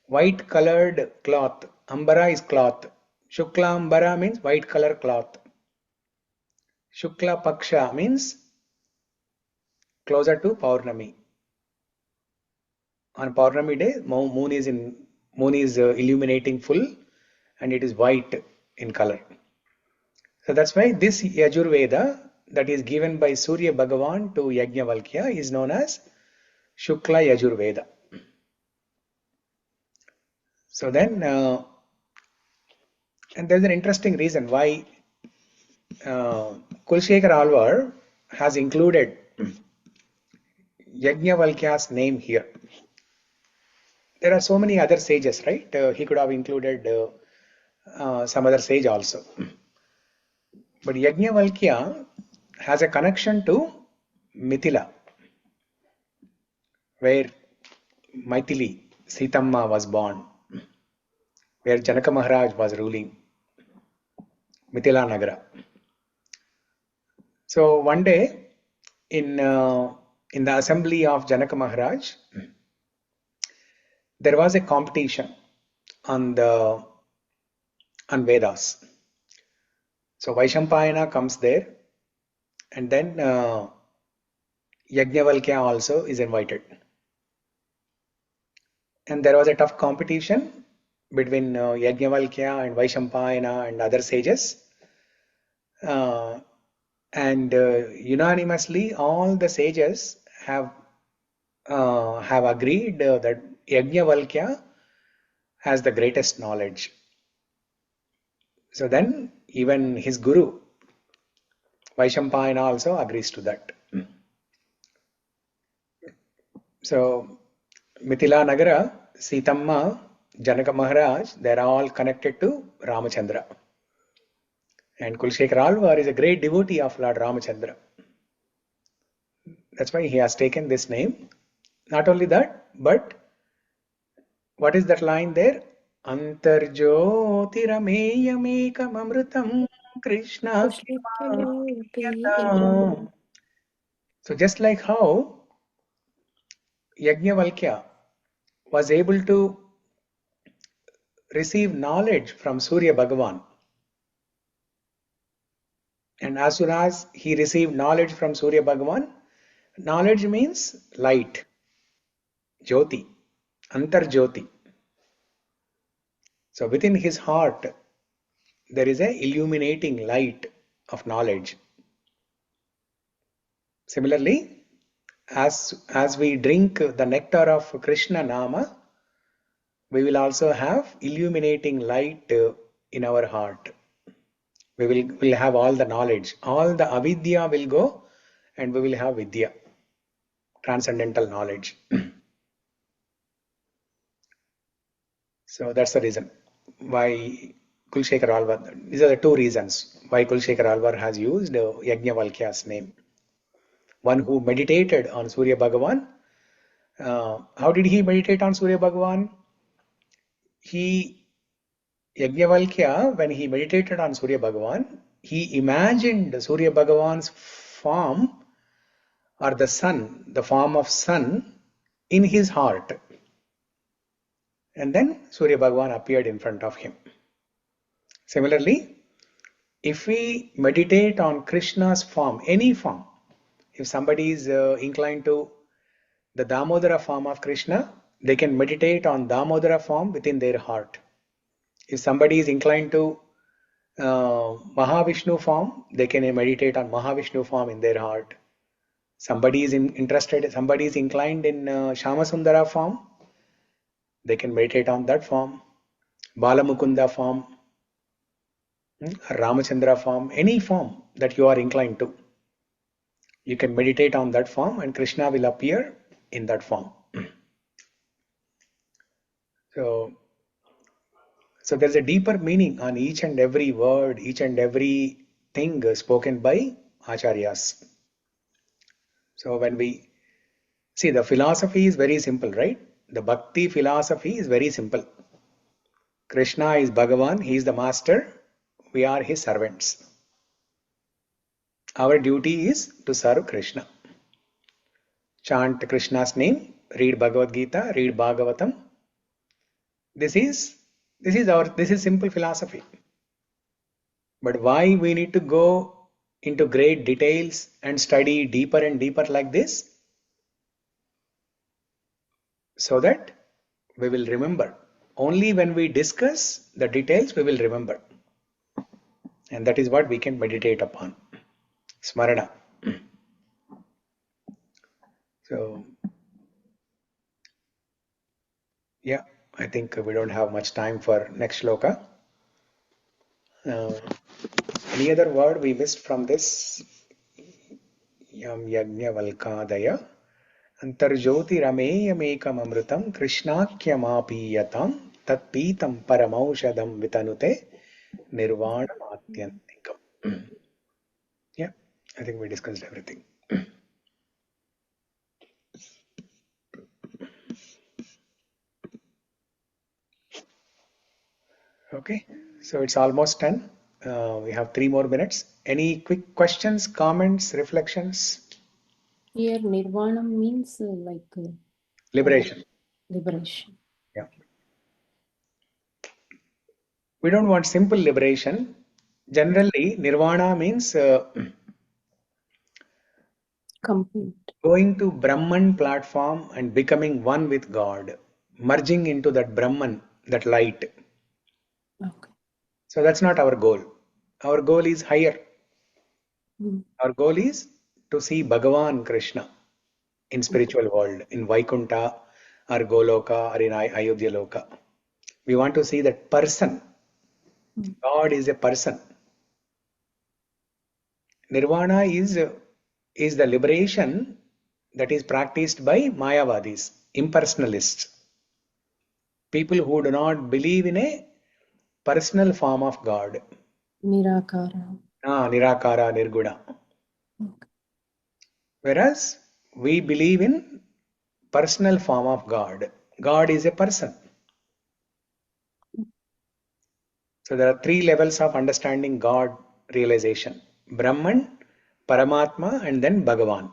white colored cloth. Ambara is cloth. Shukla Ambara means white color cloth. Shukla Paksha means closer to Paurnami. On Paurnami day, moon is illuminating full and it is white in color. So that's why this Yajurveda that is given by Surya Bhagavan to Yajnavalkya is known as Shukla Yajurveda. So then, and there's an interesting reason why Kulshekar Alvar has included Yajnavalkya's name here. There are so many other sages, right? He could have included some other sage also. But Yajnavalkya has a connection to Mithila, where Maithili, Sitamma was born, where Janaka Maharaj was ruling, Mithila Nagara. So one day in the assembly of Janaka Maharaj, there was a competition on Vedas. So Vaishampayana comes there, and then Yajnavalkya also is invited. And there was a tough competition between Yajnavalkya and Vaishampayana and other sages. And unanimously, all the sages have agreed that Yajnavalkya has the greatest knowledge. So then even his guru, Vaishampayana, also agrees to that. So Mithila Nagara, Sitamma, Janaka Maharaj, they are all connected to Ramachandra. And Kulshekar Alvar is a great devotee of Lord Ramachandra. That's why he has taken this name. Not only that, but what is that line there? Antarjyotirameyamekam amrutam Krishna. So just like how Yajnavalkya was able to receive knowledge from Surya Bhagavan, and as soon as he received knowledge from Surya Bhagavan, knowledge means light, Jyoti, Antarjyoti. So within his heart, there is a illuminating light of knowledge. Similarly, as we drink the nectar of Krishna Nama, we will also have illuminating light in our heart. We will have all the knowledge. All the avidya will go and we will have vidya, transcendental knowledge. So that's the reason why Kulshekar Alvar, these are the two reasons why Kulshekar Alvar has used Yajnavalkya's name. One who meditated on Surya Bhagavan. How did he meditate on Surya Bhagavan? Yajnavalkya, when he meditated on Surya Bhagavan, he imagined Surya Bhagavan's form, or the sun, the form of sun, in his heart. And then Surya Bhagavan appeared in front of him. Similarly, if we meditate on Krishna's form, any form, if somebody is inclined to the Damodara form of Krishna, they can meditate on Damodara form within their heart. If somebody is inclined to Mahavishnu form, they can meditate on Mahavishnu form in their heart. Somebody is inclined in Shyamasundara form, they can meditate on that form. Bala Mukunda form. Ramachandra form, any form that you are inclined to. You can meditate on that form and Krishna will appear in that form. So there's a deeper meaning on each and every word, each and every thing spoken by Acharyas. So when we see, the philosophy is very simple, right? The bhakti philosophy is very simple. Krishna is Bhagavan, he is the master, we are his servants. Our duty is to serve Krishna. Chant Krishna's name, read Bhagavad Gita, read Bhagavatam. This is simple philosophy. But why we need to go into great details and study deeper and deeper like this? So that we will remember. Only when we discuss the details we will remember. And that is what we can meditate upon. Smarana. So, yeah, I think we don't have much time for next shloka. Any other word we missed from this? Yam yajna valkadaya antarjoti rameyamekam amrutam krishnakhyamapiyatam tatpitam paramaushadam vitanute nirvana matyantikam. Yeah, I think we discussed everything. Okay, so it's almost 10. We have 3 more minutes. Any quick questions, comments, reflections? Here, nirvana means Liberation. liberation. Yeah. We don't want simple liberation. Generally, nirvana means Complete. going to Brahman platform and becoming one with God, merging into that Brahman, that light. Okay. So that's not our goal. Our goal is higher. Our goal is to see Bhagavan Krishna in spiritual world, in Vaikunta or Goloka or in Ayodhya Loka. We want to see that person. God is a person. Nirvana is the liberation that is practiced by Mayavadis, impersonalists. People who do not believe in a personal form of God. Nirakara. Nirakara, Nirguna. Okay. Whereas we believe in personal form of God. God is a person. So there are 3 levels of understanding God realization. Brahman, Paramatma and then Bhagavan.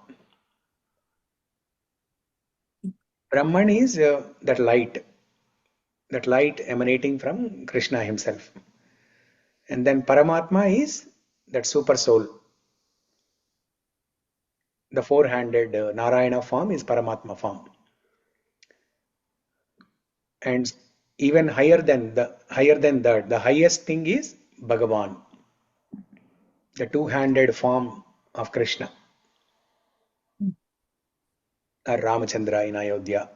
Brahman is that light emanating from Krishna himself. And then Paramatma is that super soul. The 4-handed Narayana form is Paramatma form. And even higher than that, the highest thing is Bhagavan, the 2-handed form of Krishna, or Ramachandra in Ayodhya.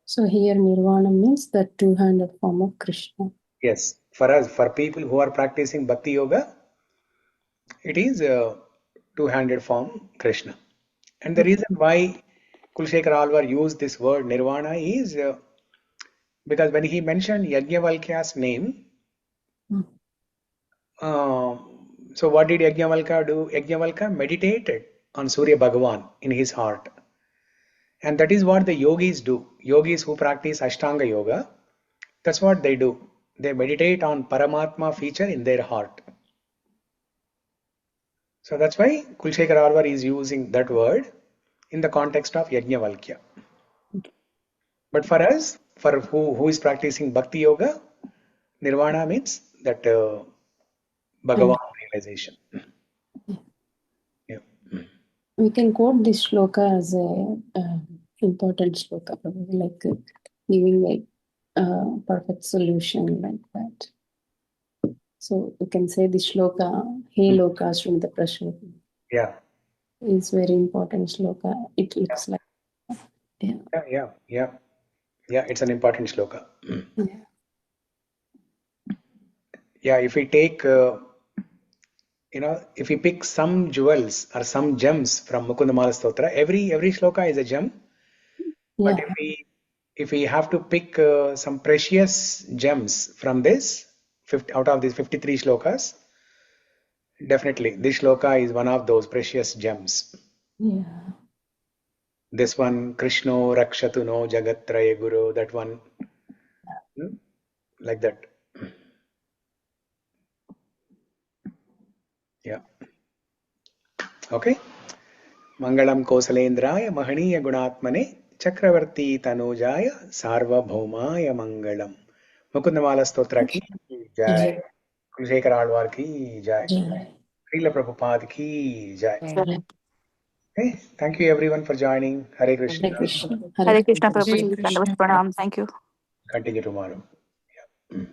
So here nirvana means the 2-handed form of Krishna. Yes, for us, for people who are practicing Bhakti Yoga, it is a 2-handed form Krishna. And the reason why Kulshekhara Alvar used this word nirvana is because when he mentioned Yajnavalkya's name, so what did Yajnavalkya do? Yajnavalkya meditated on Surya Bhagavan in his heart. And that is what the yogis do. Yogis who practice Ashtanga Yoga, that's what they do. They meditate on Paramatma feature in their heart. So that's why Kulshekhara Alvar is using that word in the context of Yajnavalkya. But for us, for who is practicing Bhakti Yoga, Nirvana means that Bhagavan realization. Yeah. We can quote this shloka as a important shloka, like giving a perfect solution like that. So we can say this shloka, He Loka Srimata Prashna. Yeah. Is very important shloka. It looks like. Yeah, it's an important shloka. Yeah. Yeah, if we take, if we pick some jewels or some gems from Mukunda-Mālā-Stotra, every shloka is a gem. Yeah. But if we have to pick some precious gems from this, out of these 53 shlokas, definitely this shloka is one of those precious gems. Yeah. This one, Krishno Rakshatu no Jagatraye Guru, that one, like that. Yeah. Okay. Mangalam Kosalendraya Mahaniya Gunatmane Chakravarti Tanujaya Sarvabhaumaya Mangalam. Mukunda-Mālā-Stotra ki jai. Kulshekar Alwar ki jai. Srila Prabhupada ki jai. Okay. Thank you everyone for joining. Hare Krishna. Hare Krishna. Hare Krishna, Hare Prabhuji. Krishna. Pranam. Thank you. Continue tomorrow. Yeah.